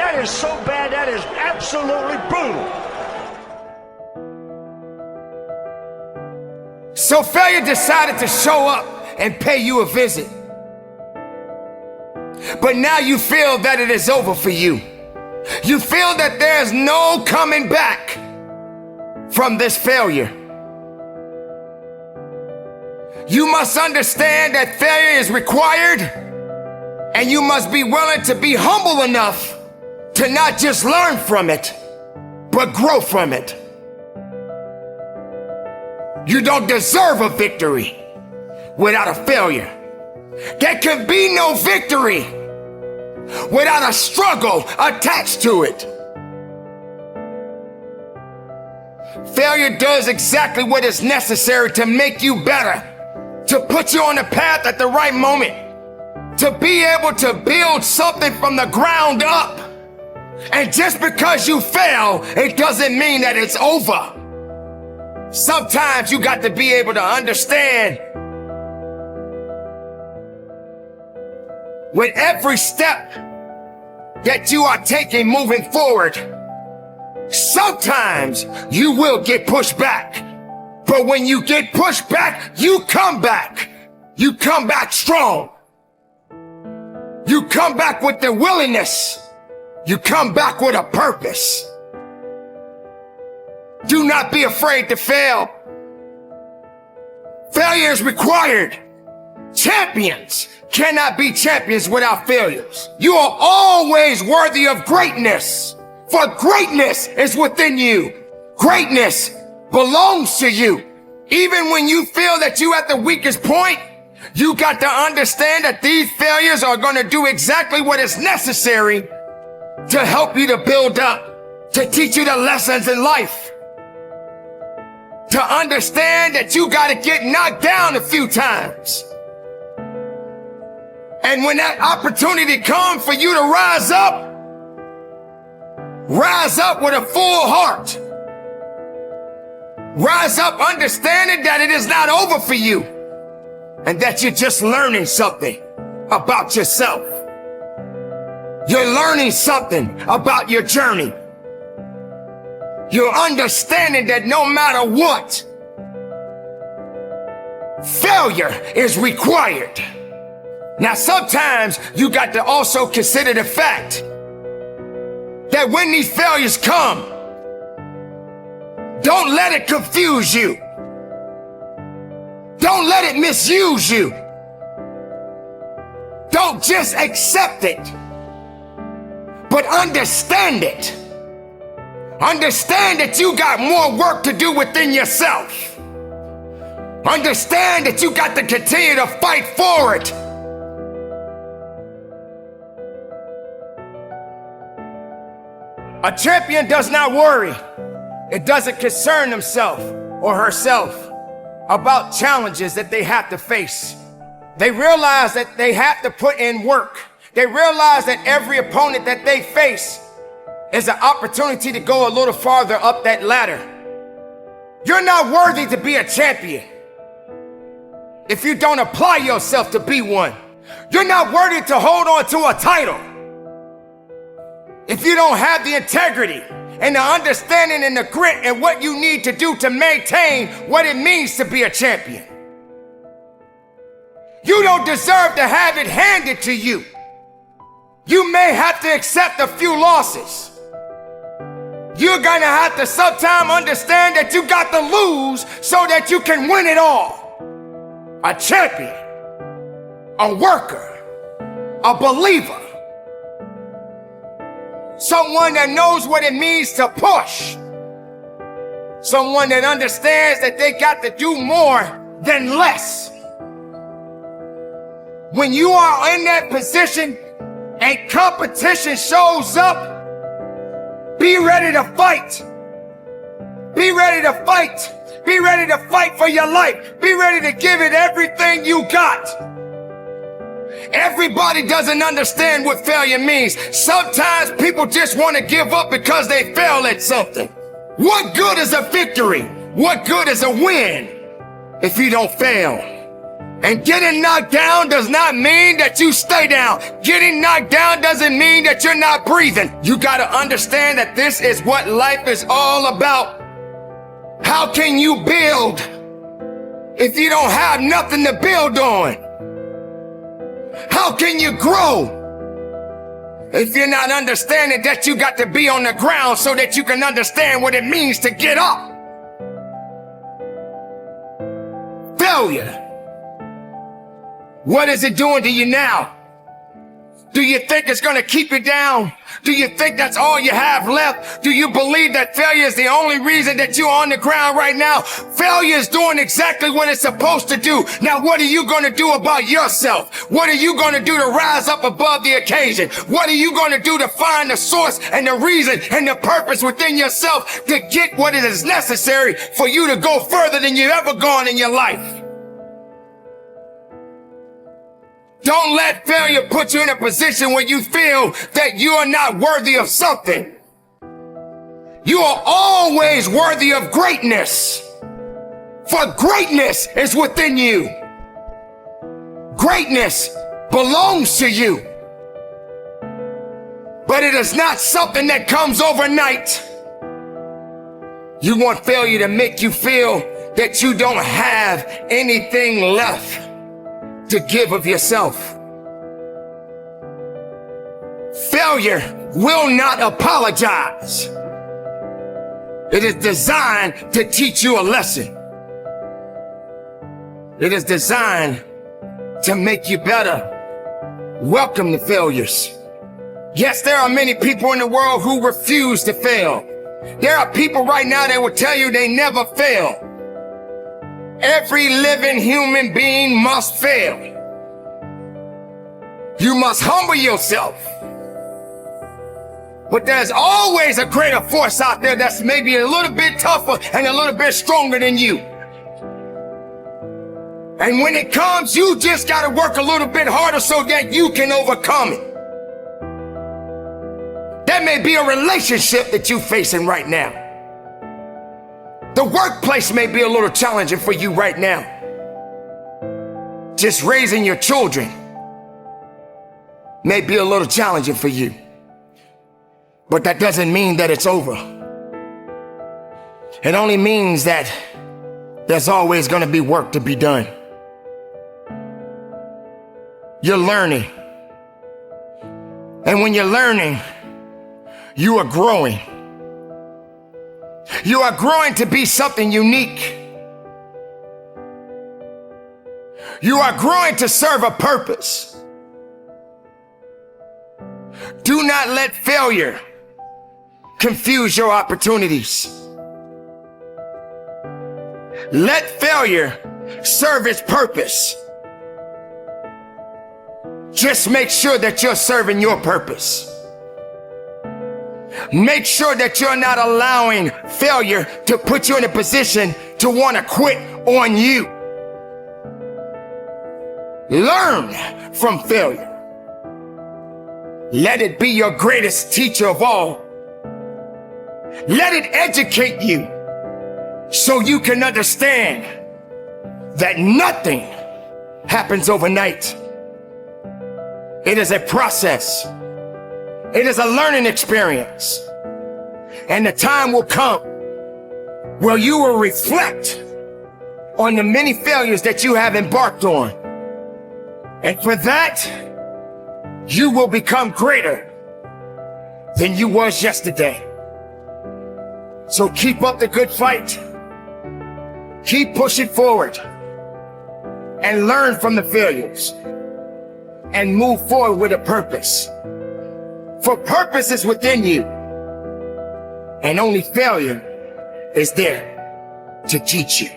That is so bad, that is absolutely brutal. So failure decided to show up and pay you a visit. But now you feel that it is over for you. You feel that there's no coming back from this failure. You must understand that failure is required, and you must be willing to be humble enough to not just learn from it, but grow from it. You don't deserve a victory without a failure. There can be no victory without a struggle attached to it. Failure does exactly what is necessary to make you better, to put you on the path at the right moment, to be able to build something from the ground up. And just because you fail, it doesn't mean that it's over. Sometimes you got to be able to understand with every step that you are taking moving forward, sometimes you will get pushed back. But when you get pushed back, you come back. You come back strong. You come back with the willingness. You come back with a purpose. Do not be afraid to fail. Failure is required. Champions cannot be champions without failures. You are always worthy of greatness, for greatness is within you. Greatness belongs to you. Even when you feel that you're at the weakest point, you got to understand that these failures are going to do exactly what is necessary to help you to build up, to teach you the lessons in life, to understand that you got to get knocked down a few times. And when that opportunity comes for you to rise up with a full heart. Rise up understanding that it is not over for you and that you're just learning something about yourself. You're learning something about your journey. You're understanding that no matter what, failure is required. Now, sometimes you got to also consider the fact that when these failures come, don't let it confuse you. Don't let it misuse you. Don't just accept it, but understand it. Understand that you got more work to do within yourself. Understand that you got to continue to fight for it. A champion does not worry. It doesn't concern himself or herself about challenges that they have to face. They realize that they have to put in work. They realize that every opponent that they face is an opportunity to go a little farther up that ladder. You're not worthy to be a champion if you don't apply yourself to be one. You're not worthy to hold on to a title if you don't have the integrity and the understanding and the grit and what you need to do to maintain what it means to be a champion. You don't deserve to have it handed to you. You may have to accept a few losses. You're gonna have to sometime understand that you got to lose so that you can win it all. A champion, a worker, a believer, someone that knows what it means to push, someone that understands that they got to do more than less. When you are in that position and competition shows up, be ready to fight. Be ready to fight. Be ready to fight for your life. Be ready to give it everything you got. Everybody doesn't understand what failure means. Sometimes people just want to give up because they fail at something. What good is a victory? What good is a win if you don't fail? And getting knocked down does not mean that you stay down. Getting knocked down doesn't mean that you're not breathing. You gotta understand that this is what life is all about. How can you build if you don't have nothing to build on? How can you grow if you're not understanding that you got to be on the ground so that you can understand what it means to get up? Failure. What is it doing to you now? Do you think it's gonna keep you down? Do you think that's all you have left? Do you believe that failure is the only reason that you're on the ground right now? Failure is doing exactly what it's supposed to do. Now, what are you gonna do about yourself? What are you gonna do to rise up above the occasion? What are you gonna do to find the source and the reason and the purpose within yourself to get what it is necessary for you to go further than you've ever gone in your life? Don't let failure put you in a position where you feel that you are not worthy of something. You are always worthy of greatness, for greatness is within you. Greatness belongs to you, but it is not something that comes overnight. You want failure to make you feel that you don't have anything left to give of yourself. Failure will not apologize. It is designed to teach you a lesson. It is designed to make you better. Welcome the failures. Yes, there are many people in the world who refuse to fail. There are people right now that will tell you they never fail. Every living human being must fail. You must humble yourself. But there's always a greater force out there that's maybe a little bit tougher and a little bit stronger than you. And when it comes, you just gotta work a little bit harder so that you can overcome it. That may be a relationship that you're facing right now. The workplace may be a little challenging for you right now. Just raising your children may be a little challenging for you. But that doesn't mean that it's over. It only means that there's always going to be work to be done. You're learning. And when you're learning, you are growing. You are growing to be something unique. You are growing to serve a purpose. Do not let failure confuse your opportunities. Let failure serve its purpose. Just make sure that you're serving your purpose. Make sure that you're not allowing failure to put you in a position to want to quit on you. Learn from failure. Let it be your greatest teacher of all. Let it educate you so you can understand that nothing happens overnight. It is a process. It is a learning experience. And the time will come where you will reflect on the many failures that you have embarked on. And for that, you will become greater than you was yesterday. So keep up the good fight. Keep pushing forward and learn from the failures and move forward with a purpose. For purpose is within you, and only failure is there to teach you.